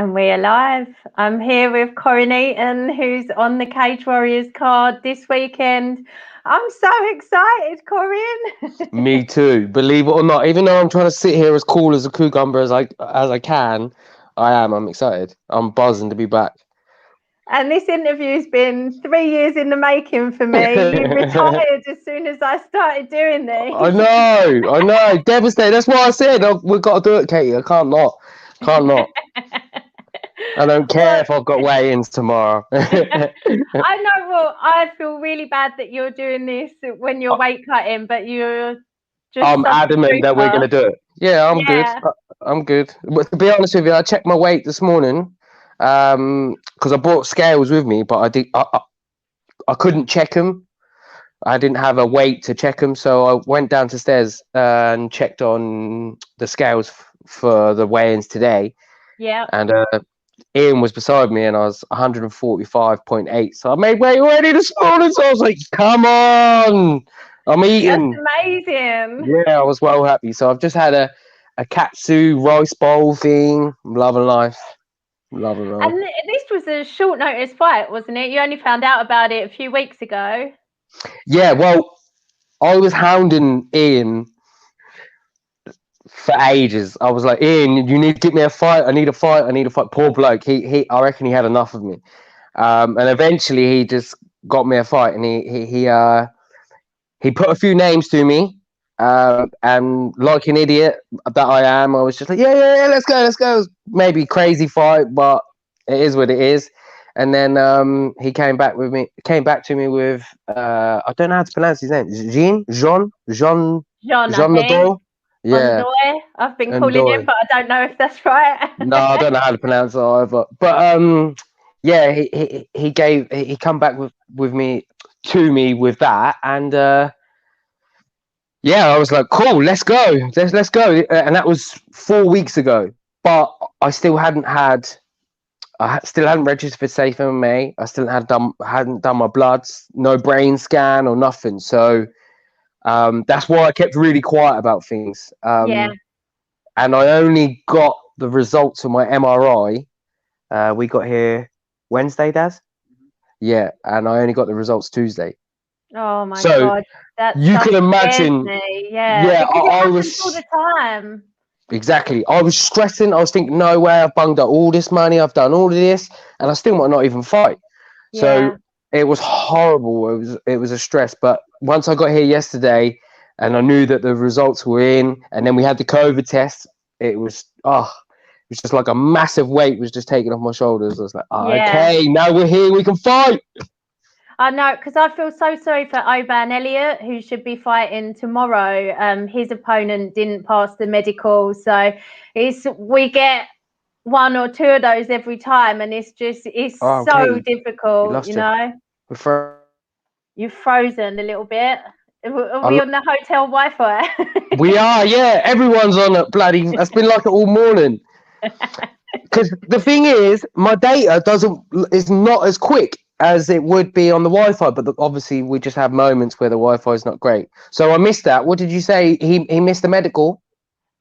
And we're live. I'm here with Corrin Eaton, who's on the Cage Warriors card this weekend. I'm so excited, Corrin. Me too. Believe it or not, even though I'm trying to sit here as cool as a cucumber as I can, I'm excited. I'm buzzing to be back. And this interview's been 3 years in the making for me. You retired as soon as I started doing this. I know. Devastated. That's why I said we've got to do it, Katie. I can't not. I don't care if I've got weigh-ins tomorrow. I know. Well, I feel really bad that you're doing this when you're weight cutting, but you're just. I'm adamant that we're going to do it. Yeah, I'm good. I'm good. But to be honest with you, I checked my weight this morning because I brought scales with me, but I couldn't check them. I didn't have a weight to check them, so I went downstairs and checked on the scales for the weigh-ins today. Yeah. And Ian was beside me, and I was 145.8. So I made weight already this morning. So I was like, "Come on, I'm eating." That's amazing. Yeah, I was well happy. So I've just had a katsu rice bowl thing. I'm loving life. And this was a short notice fight, wasn't it? You only found out about it a few weeks ago. Yeah, well, I was hounding Ian for ages. I was like, Ian, you need to get me a fight. I need a fight. Poor bloke. I reckon he had enough of me. And eventually he just got me a fight, and he put a few names to me. And like an idiot that I am, I was just like, yeah, let's go. Maybe crazy fight, but it is what it is. And then he came back to me with I don't know how to pronounce his name. Jean Nadal. Yeah, I've been calling him, but I don't know if that's right. No, I don't know how to pronounce it either. But yeah, he come back with me with that, and yeah, I was like, cool, let's go. And that was 4 weeks ago. But I still hadn't registered for Safe MMA. I still hadn't done my bloods, no brain scan or nothing. So that's why I kept really quiet about things. Yeah. And I only got the results of my MRI. We got here Wednesday, Daz? Yeah, and I only got the results Tuesday. Oh my God. You can imagine. Yeah, I was all the time. Exactly. I was stressing. I was thinking, no way, I've bunged up all this money. I've done all of this, and I still might not even fight. Yeah. So it was horrible. It was a stress. But once I got here yesterday, and I knew that the results were in, and then we had the COVID test, it was just like a massive weight was just taken off my shoulders. I was like, okay, now we're here, we can fight. I know, because I feel so sorry for Oban Elliott, who should be fighting tomorrow. His opponent didn't pass the medical, so we get one or two of those every time, and it's so difficult, you know. You've frozen a little bit. Are we on the hotel Wi-Fi? We are, yeah. Everyone's on it. Bloody, it's been like it all morning. Because the thing is, my data is not as quick as it would be on the Wi-Fi, but obviously we just have moments where the Wi-Fi is not great. So I missed that. What did you say? He missed the medical?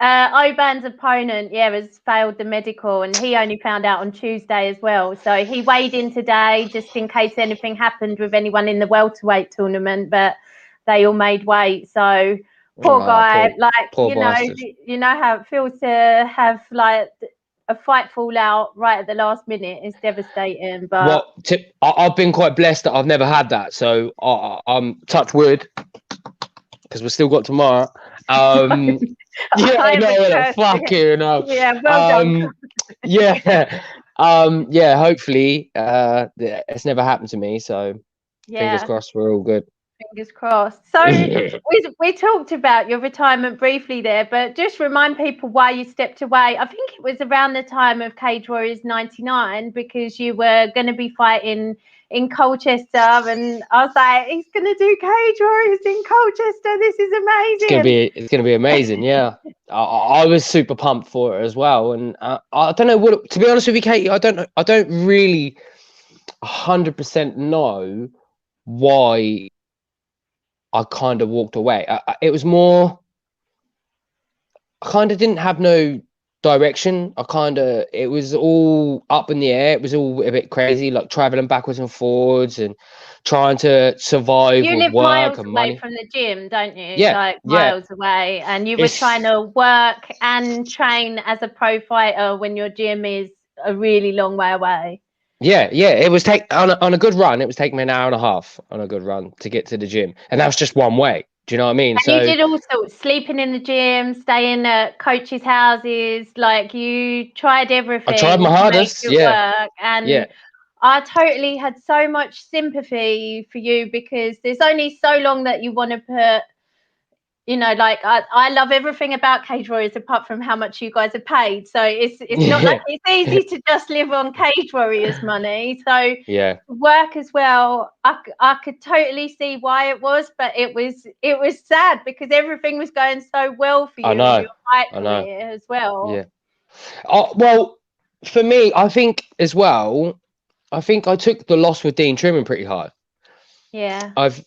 Oban's opponent, has failed the medical, and he only found out on Tuesday as well. So he weighed in today just in case anything happened with anyone in the welterweight tournament, but they all made weight. So poor guy, you know how it feels to have like a fight fall out right at the last minute. Is devastating. But I've been quite blessed that I've never had that. So I'm touch wood, because we've still got tomorrow. Fucking hell. Yeah, well done. Hopefully it's never happened to me. So fingers crossed, we're all good. Fingers crossed. So we talked about your retirement briefly there, but just remind people why you stepped away. I think it was around the time of Cage Warriors 99, because you were going to be fighting in Colchester, and I was like, he's going to do Cage Warriors in Colchester. This is amazing. It's going to be amazing. Yeah. I was super pumped for it as well. And I don't know to be honest with you, Katie, I don't really 100% know why I kind of walked away. It was more, I kind of didn't have no direction. It was all up in the air. It was all a bit crazy, like traveling backwards and forwards and trying to survive You with live work miles and away money. from the gym, don't you? Yeah, Like yeah. miles away, and you were trying It's to work and train as a pro fighter when your gym is a really long way away. yeah. It was on a good run. It was taking me an hour and a half on a good run to get to the gym, and that was just one way. Do you know what I mean? And you So did all sorts, sleeping in the gym, staying at coaches' houses, like you tried I tried everything my to make hardest. it Yeah, work. yeah, And I totally had so much sympathy for you because there's only so long that you want to put, you know, like I love everything about Cage Warriors apart from how much you guys are paid. So it's not like yeah, it's easy to just live on Cage Warriors money. So yeah. work as well, I could totally see why it was, but it was sad because everything was going so well for I you in know, your fight I know. career as well. Yeah. Well, for me, I think as well. I think I took the loss with Dean Trimming pretty hard. Yeah. I've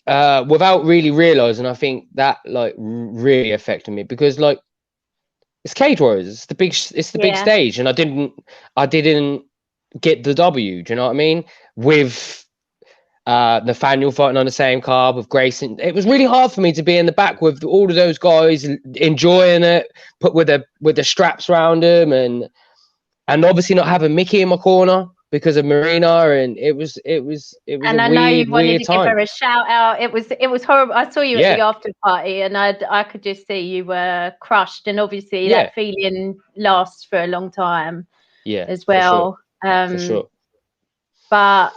without really realizing, I think that like really affected me because like it's Cage Warriors, it's the big Yeah. stage, and I didn't get the W. Do you know what I mean? With Nathaniel fighting on the same card with Grayson, it was really hard for me to be in the back with all of those guys enjoying it, put with the straps around them, and obviously not having Mickey in my corner because of Marina, and it was a And I know you wanted weird to give time. her a shout out. It was horrible. I saw you at the Yeah, after party, and I could just see you were crushed. And obviously, yeah, that feeling lasts for a long time yeah, as for sure, well. for sure. But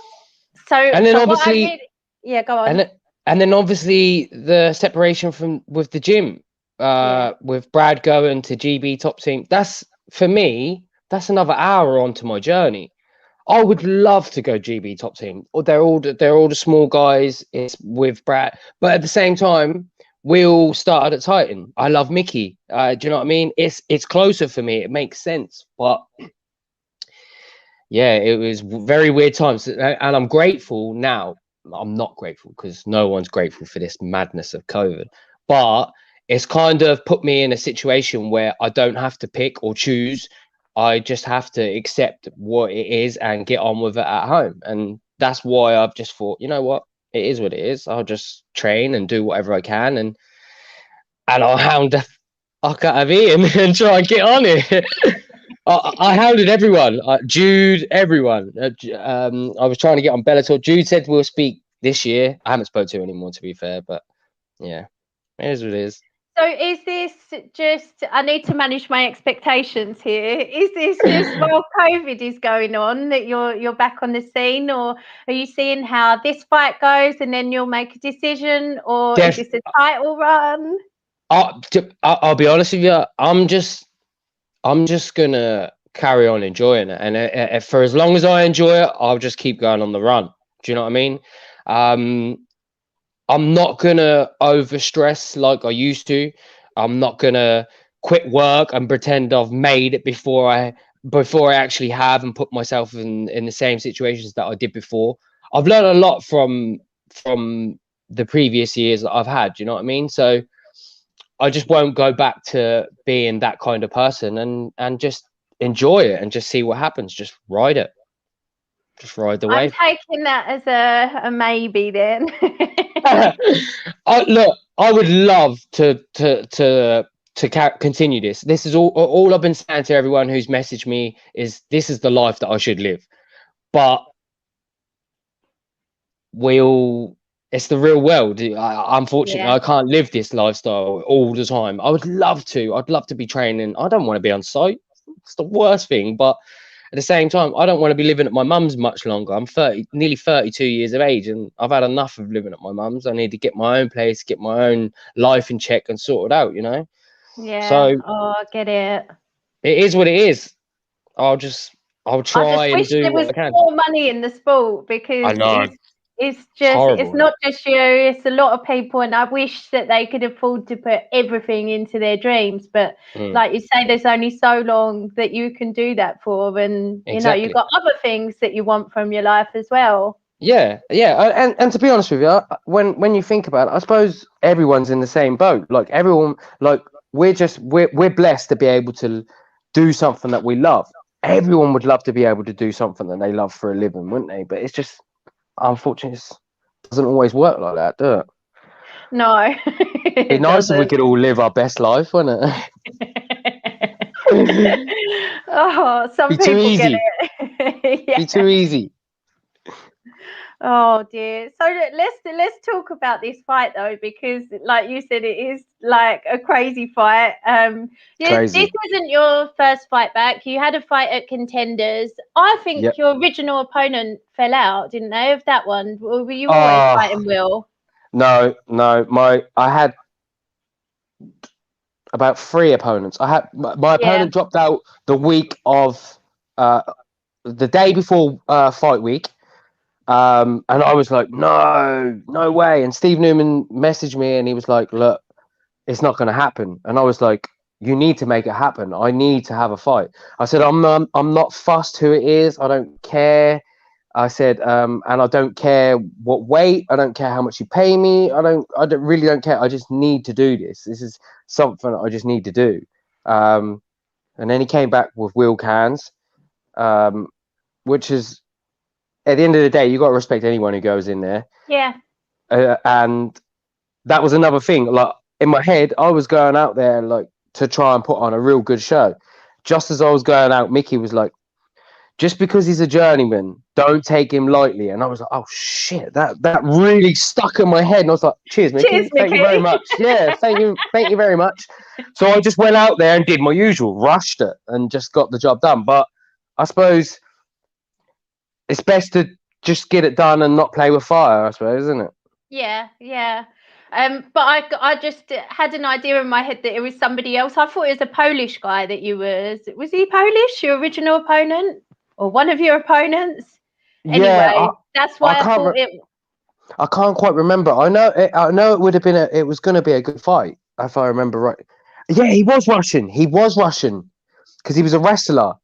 And then what I obviously, really, yeah, go and on. then, and then obviously the separation from with the gym, Yeah, with Brad going to GB top team. That's for me. That's another hour onto my journey. I would love to go GB top team. Or they're all the small guys. It's with Brad, but at the same time, we all started at Titan. I love Mickey. Do you know what I mean? It's closer for me. It makes sense, but yeah, it was very weird times, and I'm grateful now. I'm not grateful because no one's grateful for this madness of COVID, but it's kind of put me in a situation where I don't have to pick or choose. I just have to accept what it is and get on with it at home. And that's why I've just thought, you know what, it is what it is. I'll just train and do whatever I can, and I'll hound the fuck out of Ian and try and get on it. I hounded everyone, Jude, everyone. I was trying to get on Bellator. Jude said we'll speak this year. I haven't spoke to him anymore, to be fair, but yeah, it is what it is. so is this just, I need to manage my expectations here. Is this just while COVID is going on that you're back on the scene, or are you seeing how this fight goes and then you'll make a decision, or is Def, this a title run? I'll be honest with you. I'm just gonna carry on enjoying it, and for as long as I enjoy it, I'll just keep going on the run. Do you know what I mean? I'm not gonna overstress like I used to. I'm not gonna quit work and pretend I've made it before I actually have and put myself in the same situations that I did before. I've learned a lot from the previous years that I've had. Do you know what I mean? So I just won't go back to being that kind of person and just enjoy it and just see what happens. Just ride it. Just ride the I'm wave. taking that as a maybe then. Look, I would love to continue this. This is all I've been saying to everyone who's messaged me is this is the life that I should live. But it's the real world. Unfortunately, Yeah. I can't live this lifestyle all the time. I would love to. I'd love to be training. I don't want to be on site. It's the worst thing. But at the same time, I don't want to be living at my mum's much longer. I'm nearly 32 years of age, and I've had enough of living at my mum's. I need to get my own place, get my own life in check, and sort it out. You know. Yeah. So Oh, I get it. it is what it is. I'll I try just and wish do there what was I can. more money in the sport I because know. It's it's horrible. not just you, it's a lot of people, and I wish that they could afford to put everything into their dreams. But Mm, like you say, there's only so long that you can do that for, and you know, you've exactly. got other things that you want from your life as well. Yeah, and to be honest with you, when you think about it, I suppose everyone's in the same boat. Like everyone, like we're blessed to be able do something that we love. Everyone would love to be able to do something that they love for a living, wouldn't they? But it's just, unfortunately, it doesn't always work like that, do it? No, It'd be it nice if we doesn't. could all live our best life, wouldn't it? Oh, some Be too people get easy. it. Yeah. Be too easy. Oh dear. So let's talk about this fight though, because like you said, it is like a crazy fight. This Crazy. wasn't your first fight back. You had a fight at Contenders. I think Yep. your original opponent fell out, didn't they? Of that one, or were you always Oh, fighting Will? no. I had about 3 opponents. I had my opponent dropped out the week of the day before fight week. And I was like, no way. And Steve Newman messaged me and he was like, look, it's not going to happen. And I was like, you need to make it happen. I need to have a fight. I said, I'm not fussed who it is. I don't care. I said, and I don't care what weight. I don't care how much you pay me. Really don't care. I just need to do this. This is something I just need to do. And then he came back with Will Cans, which is, at the end of the day, you got to respect anyone who goes in there. Yeah. And that was another thing. Like, in my head, I was going out there like to try and put on a real good show. Just as I was going out, Mickey was like, just because he's a journeyman, don't take him lightly. And I was like, oh shit, that really stuck in my head. And I was like, cheers, Mickey. Cheers, Thank you very much. Yeah, thank you very much. So I just went out there and did my usual, rushed it and just got the job done. But I suppose it's best to just get it done and not play with fire, I suppose, isn't it? Yeah, yeah. But I just had an idea in my head that it was somebody else. I thought it was a Polish guy that you was he Polish, your original opponent? Or one of your opponents? Anyway, Yeah, that's why I thought it. I can't quite remember. I know it would have been it was going to be a good fight, if I remember right. Yeah, he was Russian because he was a wrestler.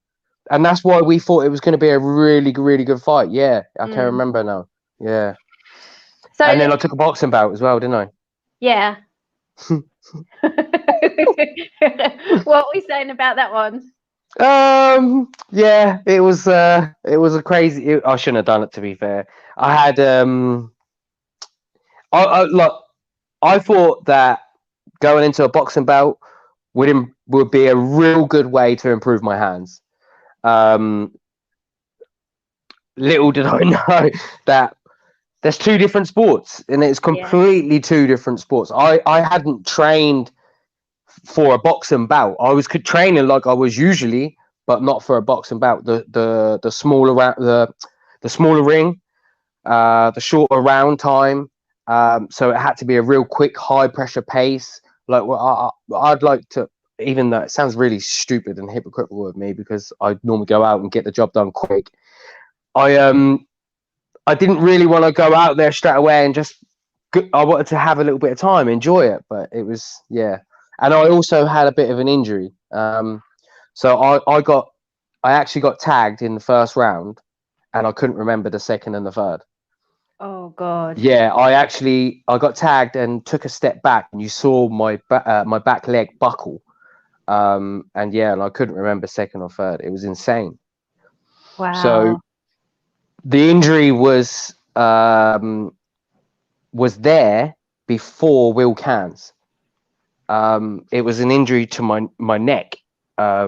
And that's why we thought it was going to be a really, really good fight. Yeah, I can remember now. Yeah. So, and then I took a boxing bout as well, didn't I? Yeah. What were we saying about that one? Yeah, it was a crazy. I shouldn't have done it, to be fair. I had I thought that going into a boxing bout would be a real good way to improve my hands. Little did I know that there's 2 different sports, and it's completely 2 different sports. I hadn't trained for a boxing bout. I was training like I was usually, but not for a boxing bout. The smaller the smaller ring, the shorter round time. So it had to be a real quick, high pressure pace. Like, I'd like to, even though it sounds really stupid and hypocritical of me, because I normally go out and get the job done quick. I didn't really want to go out there straight away and just. I wanted to have a little bit of time, enjoy it, but it was And I also had a bit of an injury. So I actually got tagged in the first round, and I couldn't remember the second and the third. Oh God. Yeah, I got tagged and took a step back, and you saw my back leg buckle. And I couldn't remember second or third. It was insane. Wow. So the injury was there before Will Cans. It was an injury to my neck. I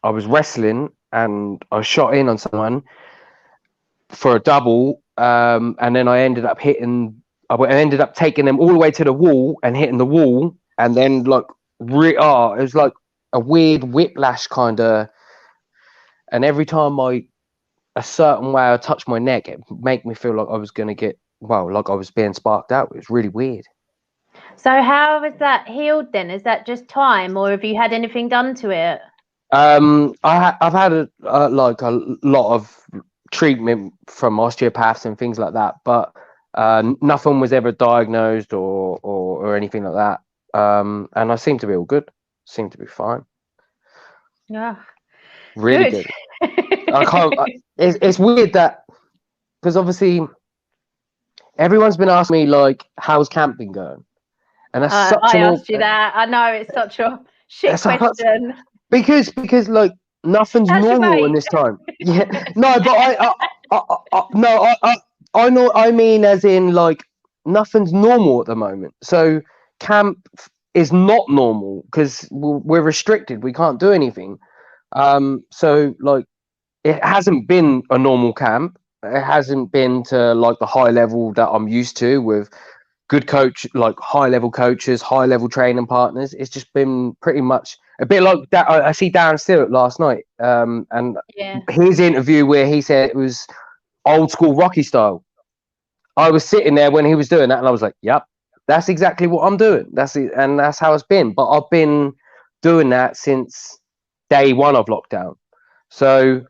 was wrestling and I shot in on someone for a double, and then I ended up taking them all the way to the wall and hitting the wall, and then it was like a weird whiplash kind of. And every time a certain way I touched my neck, it made me feel like I was going to get like I was being sparked out. It was really weird. So how was that healed then? Is that just time, or have you had anything done to it? I've had a lot of treatment from osteopaths and things like that, but nothing was ever diagnosed or anything like that. And I seem to be all good. Seem to be fine. Yeah. Really good. I can't. It's weird that, because obviously everyone's been asking me like, how's camp been going? And that's I asked you that. I know it's such a shit question. because like nothing's That's your normal in mate. this time. Yeah, no, but I know. I mean, as in like nothing's normal at the moment. So camp is not normal because we're restricted. We can't do anything. So like it hasn't been a normal camp. It hasn't been to like the high level that I'm used to with good coach, like high level coaches, high level training partners. It's just been pretty much a bit like that. I see Darren Stewart last night, and Yeah. his interview where he said it was old school Rocky style. I was sitting there when he was doing that, and I was like, "Yep, that's exactly what I'm doing. That's it, and that's how it's been." But I've been doing that since day one of lockdown, so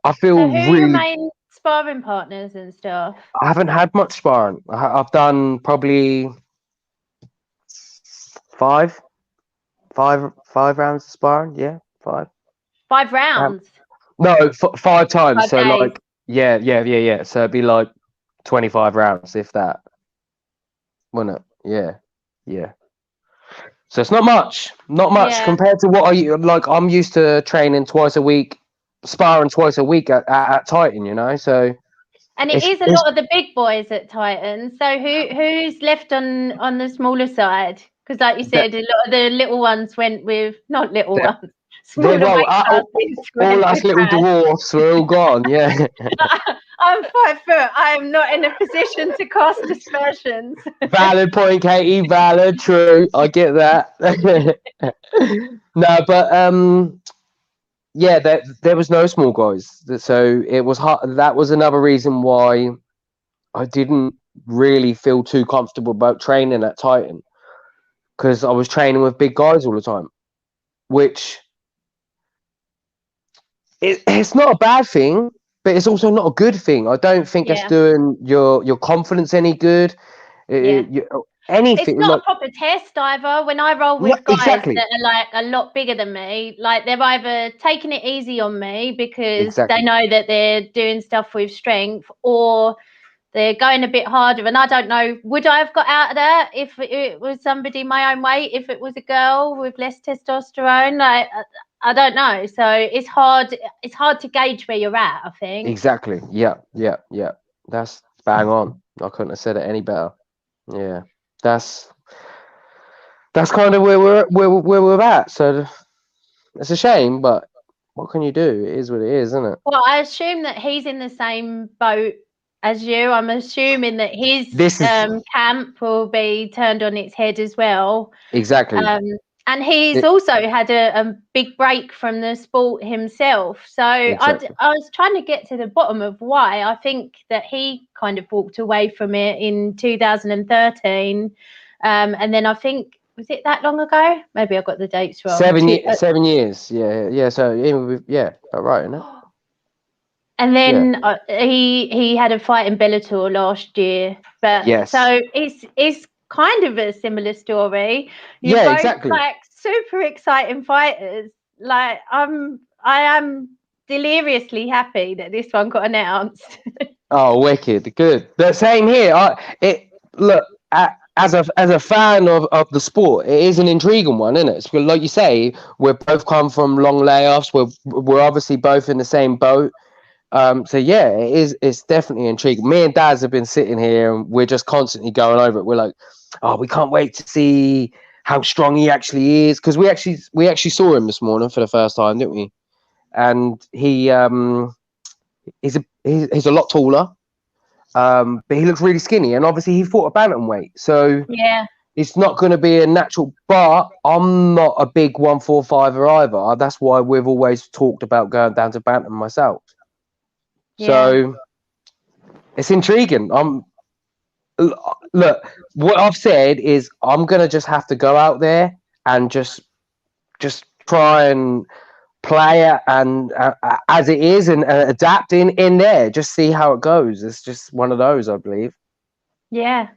I feel So who are your really. main sparring partners and stuff? I haven't had much sparring. I've done probably five, five rounds of sparring. Yeah, five. 5 rounds. No, 5 times. 5 So days. like, yeah. So it'd be like 25 rounds, if that, wouldn't it? Yeah. So it's not much Yeah. compared to what like. I'm used to training twice a week, sparring twice a week at Titan. So And it is a it's lot of the big boys at Titan. So who's left on the smaller side? Because like you that said, a lot of the little ones went with not little that ones, they smaller well, weight classes all went us with little Brad. dwarfs were all gone. Yeah. I'm 5 foot. I am not in a position to cast aspersions. Valid point, Katie. Valid, true. I get that. No, but yeah, there was no small guys, so it was hard. That was another reason why I didn't really feel too comfortable about training at Titan because I was training with big guys all the time, which it's not a bad thing, but it's also not a good thing. I don't think that's Yeah. doing your confidence any good. Yeah. It's Anything not like a proper test either. When I roll no, with guys exactly, that are like a lot bigger than me, like they're either taking it easy on me because they exactly, know that they're doing stuff with strength, or they're going a bit harder. And I don't know, would I have got out of that if it was somebody my own weight, if it was a girl with less testosterone? Like, I don't know. So it's hard to gauge where you're at, I think. exactly. Yeah. That's bang on. I couldn't have said it any better. Yeah, that's kind of where we're at. So it's a shame, but what can you do? It is what it is, isn't it? Well, I assume that he's in the same boat as you. I'm assuming that his This is camp will be turned on its head as well. exactly. And he's It, also had a big break from the sport himself. So I exactly. was trying to get to the bottom of why. I think that he kind of walked away from it in 2013. And then I think, was it that long ago? Maybe I got the dates wrong. 7 years. Yeah. So about right, isn't it? And Yeah. then he had a fight in Bellator last year, but Yes. so it's kind of a similar story. You're Yeah. both Exactly. like super exciting fighters. Like I am deliriously happy that this one got announced. Oh, wicked. Good. The same here. Look. As a fan of the sport, it is an intriguing one, isn't it? It's, like you say, we're both come from long layoffs. We're obviously both in the same boat. So yeah, it's definitely intriguing. Me and Daz have been sitting here and we're just constantly going over it. We're like, oh, we can't wait to see how strong he actually is, because we actually saw him this morning for the first time, didn't we? And he's a lot taller, but he looks really skinny, and obviously he fought a bantamweight, so Yeah. it's not going to be a natural. But I'm not a big 145er either. That's why we've always talked about going down to bantam myself. Yeah. So it's intriguing. Look. What I've said is I'm gonna just have to go out there and just try and play it and as it is, and adapt in there. Just see how it goes. It's just one of those, I believe. Yeah.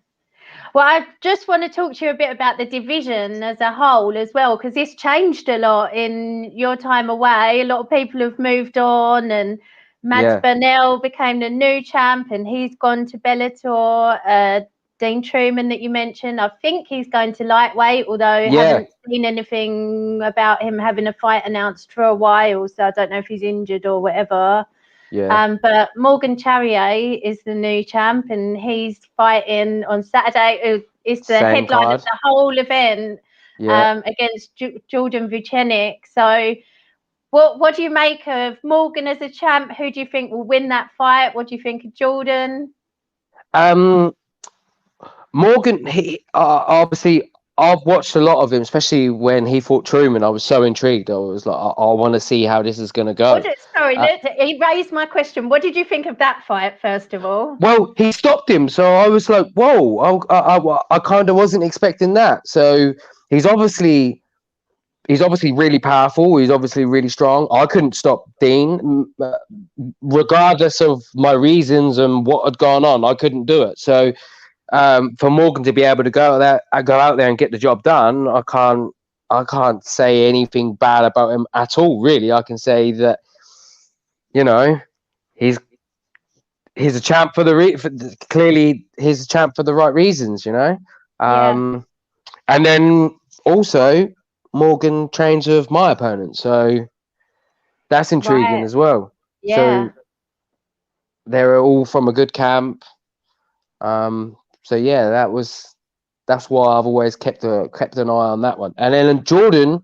Well, I just want to talk to you a bit about the division as a whole as well, because it's changed a lot in your time away. A lot of people have moved on, and Mads Yeah. Burnell became the new champ, and he's gone to Bellator. Dean Truman that you mentioned. I think he's going to lightweight, although I haven't seen anything about him having a fight announced for a while, so I don't know if he's injured or whatever. Yeah. But Morgan Charrier is the new champ, and he's fighting on Saturday. It's the Same headline card. of the whole event against Jordan Vucenic. So what do you make of Morgan as a champ? Who do you think will win that fight? What do you think of Jordan? Morgan, he obviously, I've watched a lot of him, especially when he fought Truman. I was so intrigued. I was like, I want to see how this is going to go. He raised my question. What did you think of that fight, first of all? Well, he stopped him, so I was like, whoa, I kind of wasn't expecting that. So he's obviously really powerful. He's obviously really strong. I couldn't stop Dean, regardless of my reasons and what had gone on. I couldn't do it. So for Morgan to be able to go out there and get the job done, I can't say anything bad about him at all. Really, I can say that, you know, he's a champ clearly he's a champ for the right reasons. You know, and then also Morgan trains with my opponent, so that's intriguing as well. Yeah. So they're all from a good camp. So yeah, that's why I've always kept an eye on that one. And then Jordan,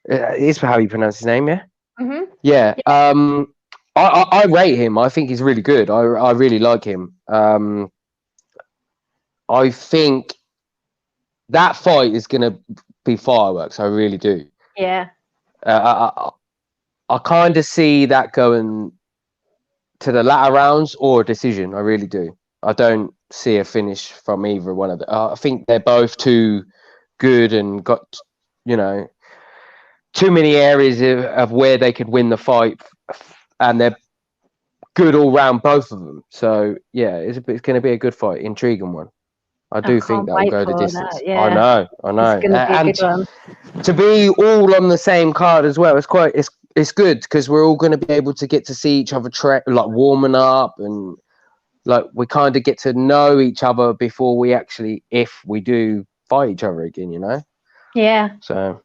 is how you pronounce his name, yeah? Mm-hmm. Yeah. I rate him. I think he's really good. I really like him. I think that fight is going to be fireworks. I really do. Yeah. I kind of see that going to the latter rounds or a decision. I really do. I don't see a finish from either one of them. I think they're both too good and got, too many areas of where they could win the fight, and they're good all round, both of them. So yeah, it's going to be a good fight, intriguing one. I do think that will go the distance. Yeah. I know. It's going to be a good one. To be all on the same card as well, it's good because we're all going to be able to get to see each other like warming up, and like we kind of get to know each other before we actually, if we do fight each other again, Yeah. So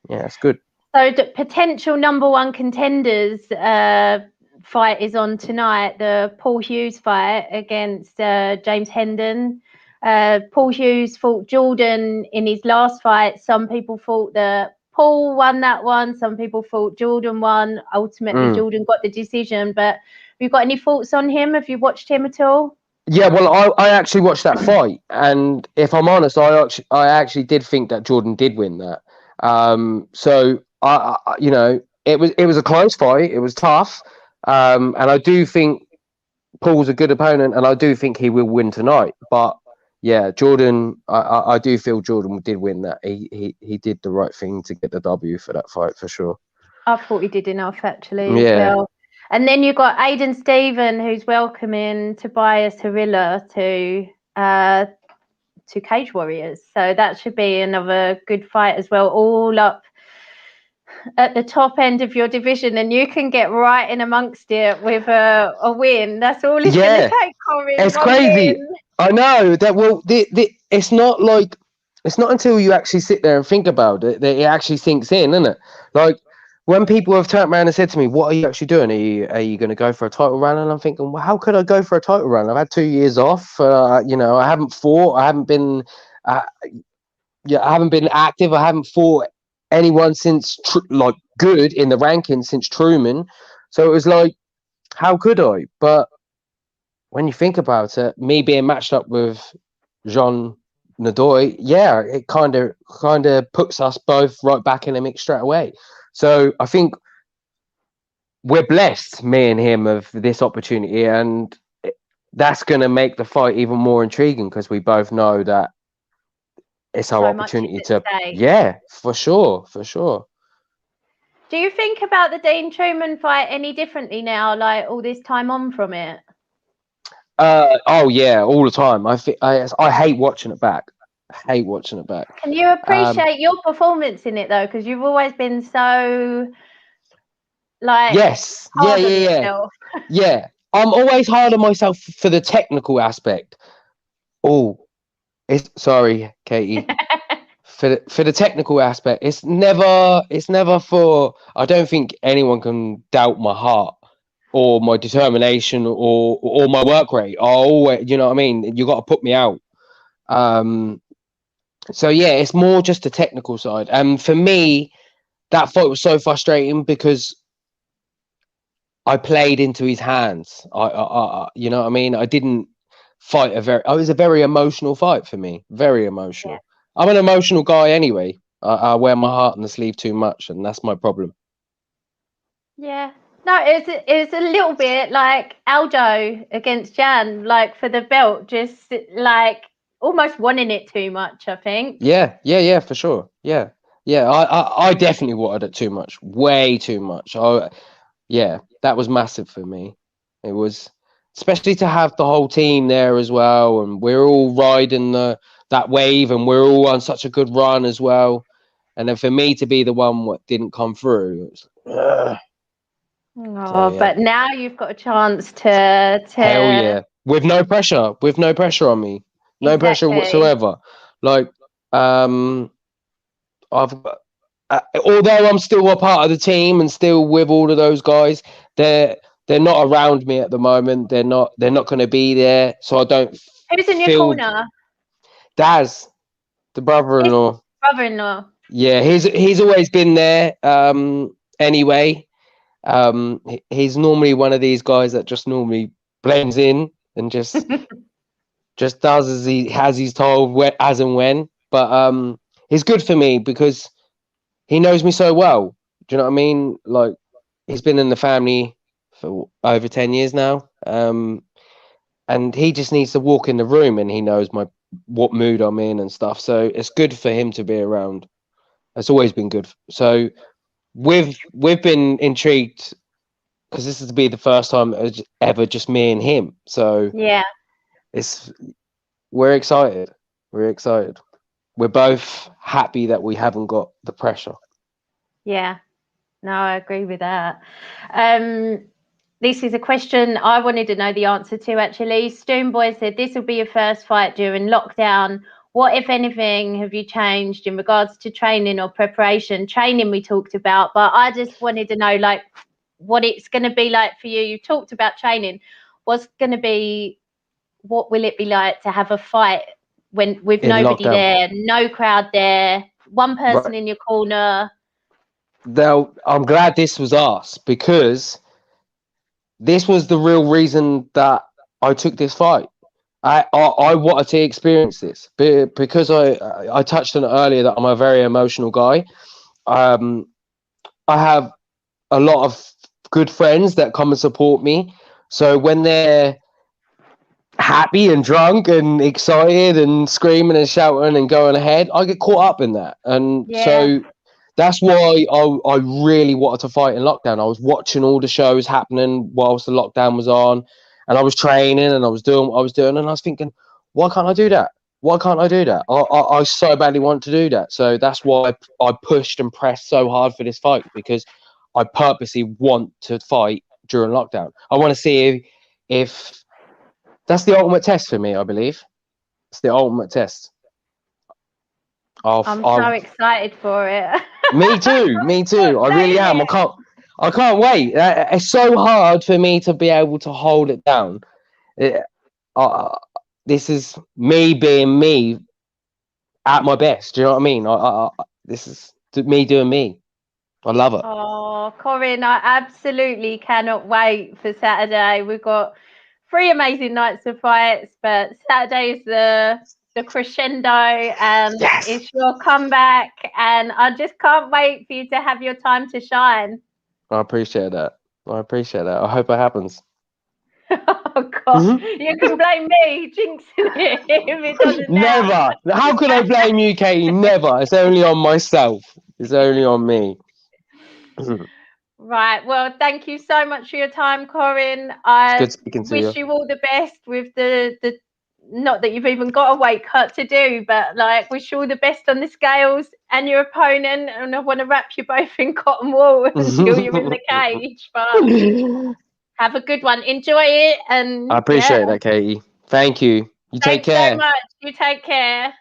yeah, it's good. So the potential number one contenders fight is on tonight. The Paul Hughes fight against James Hendon. Paul Hughes fought Jordan in his last fight. Some people thought that Paul won that one. Some people thought Jordan won. Ultimately, Jordan got the decision. But have you got any thoughts on him? Have you watched him at all? Yeah, well, I actually watched that fight, and if I'm honest, I actually did think that Jordan did win that. So I it was a close fight. It was tough, and I do think Paul's a good opponent, and I do think he will win tonight. But yeah, Jordan, I do feel Jordan did win that. He did the right thing to get the W for that fight for sure. I thought he did enough actually as well. And then you've got Aidan Stephen, who's welcoming Tobias Harilla to Cage Warriors. So that should be another good fight as well, all up at the top end of your division, and you can get right in amongst it with a win. That's all it's going to take, Corrin. It's crazy. Win. I know that. Well, it's not until you actually sit there and think about it that it actually sinks in, isn't it? Like when people have turned around and said to me, "What are you actually doing? Are you going to go for a title run?" And I'm thinking, well, how could I go for a title run? I've had 2 years off. I haven't fought. I haven't been. I haven't been active. I haven't fought anyone since good in the rankings since Truman. So it was like, how could I? But when you think about it, me being matched up with Jean Nadoy, yeah, it kind of puts us both right back in the mix straight away. So I think we're blessed, me and him, of this opportunity, and that's going to make the fight even more intriguing because we both know that it's our opportunity to, yeah, for sure. Do you think about the Dean Truman fight any differently now, like all this time on from it? Oh yeah, all the time. I hate watching it back. Can you appreciate your performance in it though? Because you've always been so yes, yeah. I'm always hard on myself for the technical aspect. Oh, it's sorry, Katie. For the technical aspect, it's never for. I don't think anyone can doubt my heart or my determination or my work rate. I always, you know what I mean. You got to put me out. So yeah, it's more just the technical side. And for me, that fight was so frustrating because I played into his hands. You know what I mean. I didn't fight it was a very emotional fight for me. Very emotional. I'm an emotional guy anyway. I wear my heart on the sleeve too much, and that's my problem. Yeah. No, it's a little bit like Aldo against Jan, like for the belt, just like almost wanting it too much, I think. Yeah, for sure. Yeah. I definitely wanted it too much, way too much. Yeah, that was massive for me. It was, especially to have the whole team there as well, and we're all riding that wave, and we're all on such a good run as well. And then for me to be the one what didn't come through, it was, Oh, but now you've got a chance to hell yeah, with no pressure on me, no pressure whatsoever. Like, I've although I'm still a part of the team and still with all of those guys, they're not around me at the moment. They're not going to be there, so I don't. Who's in your corner? Daz, the brother-in-law. Brother-in-law. Yeah, he's always been there. Anyway, he's normally one of these guys that just normally blends in and just just does as he's told, as and when. But he's good for me because he knows me so well. Do you know what I mean? Like, he's been in the family for over 10 years now. And he just needs to walk in the room and he knows what mood I'm in and stuff. So it's good for him to be around. It's always been good. So we've been intrigued because this is to be the first time ever just me and him. So yeah, we're excited. We're excited. We're both happy that we haven't got the pressure. Yeah, no, I agree with that. This is a question I wanted to know the answer to, actually. Stoomboy said, this will be your first fight during lockdown. What, if anything, have you changed in regards to training or preparation? Training we talked about, but I just wanted to know, like, what it's going to be like for you. You talked about training. What will it be like to have a fight with nobody lockdown there, no crowd there, one person in your corner? Now, I'm glad this was asked because this was the real reason that I took this fight. I wanted to experience this because I touched on it earlier that I'm a very emotional guy. I have a lot of good friends that come and support me. So when they're happy and drunk and excited and screaming and shouting and going ahead, I get caught up in that. And so that's why I really wanted to fight in lockdown. I was watching all the shows happening whilst the lockdown was on, and I was training and I was doing what I was doing, and I was thinking, why can't I do that? Why can't I do that? I so badly want to do that. So that's why I pushed and pressed so hard for this fight, because I purposely want to fight during lockdown. I want to see if that's the ultimate test for me, I believe. It's the ultimate test. I'm so excited for it. Me too. I really am. I can't wait. It's so hard for me to be able to hold it down. This is me being me at my best. Do you know what I mean? This is me doing me. I love it. Oh, Corrin, I absolutely cannot wait for Saturday. We've got 3 amazing nights of fights, but Saturday is the crescendo, and it's your comeback, and I just can't wait for you to have your time to shine. I appreciate that. I hope it happens. Oh God, you can blame me jinxing it if it doesn't. Never. How could I blame you, Katie? Never. It's only on myself. It's only on me. Right. Well, thank you so much for your time, Corrin. I wish you all the best with the not that you've even got a weight cut to do, but like, wish you all the best on the scales and your opponent. And I want to wrap you both in cotton wool until you're in the cage. But have a good one. Enjoy it. And I appreciate that, Katie. Thank you. You take Thanks care. so much. You take care.